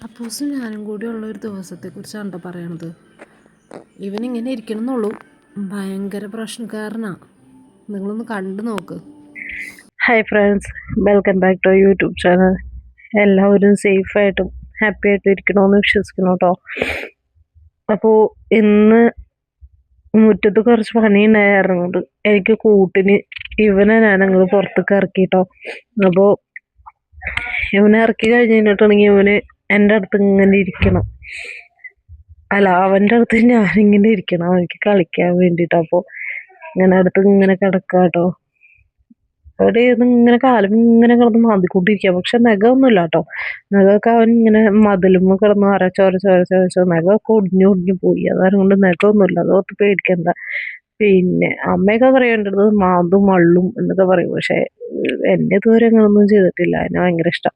അപ്പൂസും ഞാനും കൂടി ഉള്ള ഒരു ദിവസത്തെക്കുറിച്ചാണ് കേട്ടോ പറയണത്. ഇവനിങ്ങനെ ഇരിക്കണമെന്നുള്ളൂ, ഭയങ്കര പ്രശ്നക്കാരനാ. നിങ്ങളൊന്ന് കണ്ടു നോക്ക്. Hi friends, welcome back to YouTube channel. എല്ലാവരും സേഫായിട്ടും ഹാപ്പി ആയിട്ടും ഇരിക്കണമെന്ന് വിശ്വസിക്കുന്നു കേട്ടോ. അപ്പോൾ ഇന്ന് മുറ്റത്ത് കുറച്ച് പണി ഉണ്ടായിരുന്നുകൊണ്ട് എനിക്ക് കൂട്ടിന് ഇവനെ ഞാനങ്ങ് പുറത്തേക്ക് ഇറക്കിട്ടോ. അപ്പോൾ ഇവനെ ഇറക്കി കഴിഞ്ഞിട്ടുണ്ടെങ്കിൽ ഇവന് എൻ്റെ അടുത്ത് ഇങ്ങനെ ഇരിക്കണം, അല്ല അവൻ്റെ അടുത്ത് ഞാനിങ്ങനെ ഇരിക്കണം അവനിക്ക് കളിക്കാൻ വേണ്ടിയിട്ട്. അപ്പോൾ ഇങ്ങനെ അടുത്ത് ഇങ്ങനെ കിടക്കുക കേട്ടോ. അവിടെ ഇങ്ങനെ കാലം ഇങ്ങനെ കിടന്ന് മാന്തിക്കൊണ്ടിരിക്കുക, പക്ഷെ നഖമൊന്നുമില്ല കേട്ടോ. നഖമൊക്കെ അവൻ ഇങ്ങനെ മതിലുമ്മ കിടന്ന് അരച്ചൊരച്ചൊരച്ചൊരച്ചോ നഖമൊക്കെ ഒടിഞ്ഞു പോയി. അതുകൊണ്ട് നഖമൊന്നുമില്ല, അതൊത്ത് പേടിക്കണ്ട. പിന്നെ അമ്മയൊക്കെ പറയേണ്ടത് മാന്തും മള്ളും എന്നൊക്കെ പറയും, പക്ഷെ എന്നെ ഇതുവരെ അങ്ങനൊന്നും ചെയ്തിട്ടില്ല. അതിനെ ഭയങ്കര ഇഷ്ടം.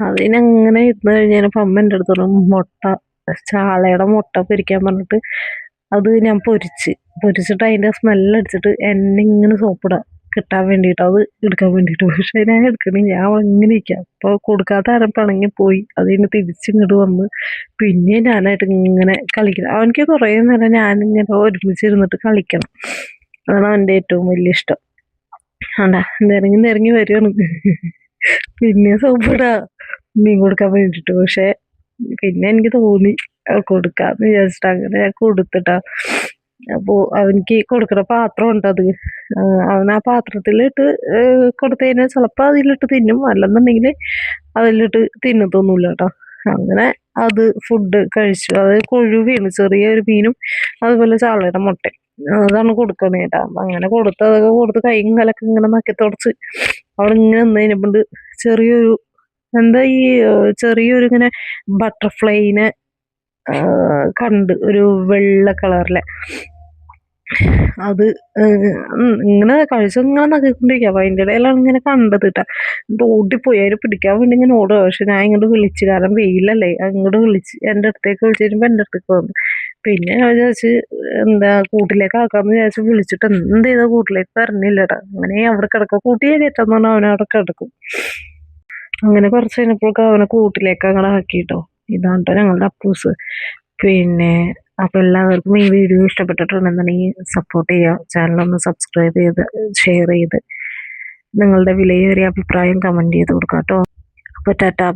അതിനങ്ങനെ ഇരുന്ന് കഴിഞ്ഞപ്പോൾ അമ്മ എൻ്റെ അടുത്ത് പറഞ്ഞു, ചാളയുടെ മുട്ട പൊരിക്കാൻ പറഞ്ഞിട്ട് അത് ഞാൻ പൊരിച്ചിട്ട് അതിൻ്റെ സ്മെല്ലടിച്ചിട്ട് എന്നെ ഇങ്ങനെ സോപ്പിടാം കിട്ടാൻ വേണ്ടിയിട്ട്, അത് എടുക്കാൻ വേണ്ടിയിട്ട്. പക്ഷെ ഞാൻ എടുക്കണേ, ഞാൻ ഇങ്ങനെ ഇരിക്കാം. അപ്പോൾ കൊടുക്കാത്ത ആരും പിണങ്ങി പോയി. അതിന് തിരിച്ചിങ്ങോട്ട് വന്ന് പിന്നെ ഞാനായിട്ട് ഇങ്ങനെ കളിക്കണം. അവനക്ക് കുറേ നേരം ഞാനിങ്ങനെ ഒരുമിച്ചിരുന്നിട്ട് കളിക്കണം, അതാണ് അവൻ്റെ ഏറ്റവും വലിയ ഇഷ്ടം. ആണ്ടാ നിറങ്ങി വരികയാണ്. പിന്നെ സോപ്പിടാ മീൻ കൊടുക്കാൻ വേണ്ടിയിട്ട്. പക്ഷെ പിന്നെ എനിക്ക് തോന്നി കൊടുക്കാന്ന് വിചാരിച്ചിട്ട് അങ്ങനെ ഞാൻ കൊടുത്തിട്ടാ. അപ്പോൾ അവനിക്ക് കൊടുക്കുന്ന പാത്രം ഉണ്ട്, അത് അവൻ ആ പാത്രത്തിലിട്ട് കൊടുത്തു കഴിഞ്ഞാൽ ചിലപ്പോൾ അതിലിട്ട് തിന്നും, അല്ലെന്നുണ്ടെങ്കിൽ അതിലിട്ട് തിന്നത്തൊന്നുമില്ല കേട്ടോ. അങ്ങനെ അത് ഫുഡ് കഴിച്ചു. അത് കൊഴുവയാണ്, ചെറിയൊരു മീനും അതുപോലെ ചാളയുടെ മുട്ട, അതാണ് കൊടുക്കണേ കേട്ടോ. അങ്ങനെ അതൊക്കെ കൊടുത്ത് കൈയും കലൊക്കെ ഇങ്ങനെ നക്കി തുടച്ച് അവിടെ ഇങ്ങനെ നിന്ന് കഴിഞ്ഞപ്പോണ്ട് ചെറിയൊരു എന്താ ഈ ചെറിയൊരു ഇങ്ങനെ ബട്ടർഫ്ലൈനെ കണ്ട്, ഒരു വെള്ള കളറിലെ. അത് ഇങ്ങനെ കഴിച്ചിങ്ങനെ നക്കിക്കൊണ്ടിരിക്കുക. അപ്പൊ അതിൻ്റെ ഇടയിലാണ് ഇങ്ങനെ കണ്ടത് കേട്ടാ. ഓടിപ്പോയി അതിന് പിടിക്കാൻ വേണ്ടി ഇങ്ങനെ ഓടുക. പക്ഷെ ഞാൻ ഇങ്ങോട്ട് വിളിച്ചു, കാരണം വെയിലല്ലേ. അങ്ങോട്ട് വിളിച്ച് എൻ്റെ അടുത്തേക്ക് വിളിച്ചു കഴിയുമ്പോൾ എൻ്റെ അടുത്തേക്ക് വന്നു. പിന്നെ ഞാൻ വിചാരിച്ച് എന്താ കൂട്ടിലേക്ക് ആക്കാമെന്ന് വിചാരിച്ച് വിളിച്ചിട്ട് എന്ത് ചെയ്താൽ കൂട്ടിലേക്ക് തരണില്ല കേട്ടാ. അങ്ങനെ അവിടെ കിടക്കുക. കൂട്ടിയെ കയറ്റാന്ന് പറഞ്ഞാൽ അവനവിടെ കിടക്കും. അങ്ങനെ കുറച്ച് കഴിഞ്ഞപ്പോഴൊക്കെ അവനെ കൂട്ടിലേക്ക് അങ്ങനെ ആക്കിട്ടോ. ഇതാണ് കേട്ടോ ഞങ്ങളുടെ അപ്പൂസ്. പിന്നെ അപ്പോൾ എല്ലാവർക്കും ഈ വീഡിയോ ഇഷ്ടപ്പെട്ടിട്ടുണ്ടെന്നുണ്ടെങ്കിൽ സപ്പോർട്ട് ചെയ്യുക, ചാനലൊന്ന് സബ്സ്ക്രൈബ് ചെയ്ത് ഷെയർ ചെയ്ത് നിങ്ങളുടെ വിലയേറിയ അഭിപ്രായം കമൻറ്റ് ചെയ്ത് കൊടുക്കാം കേട്ടോ. അപ്പോൾ ടാറ്റാ.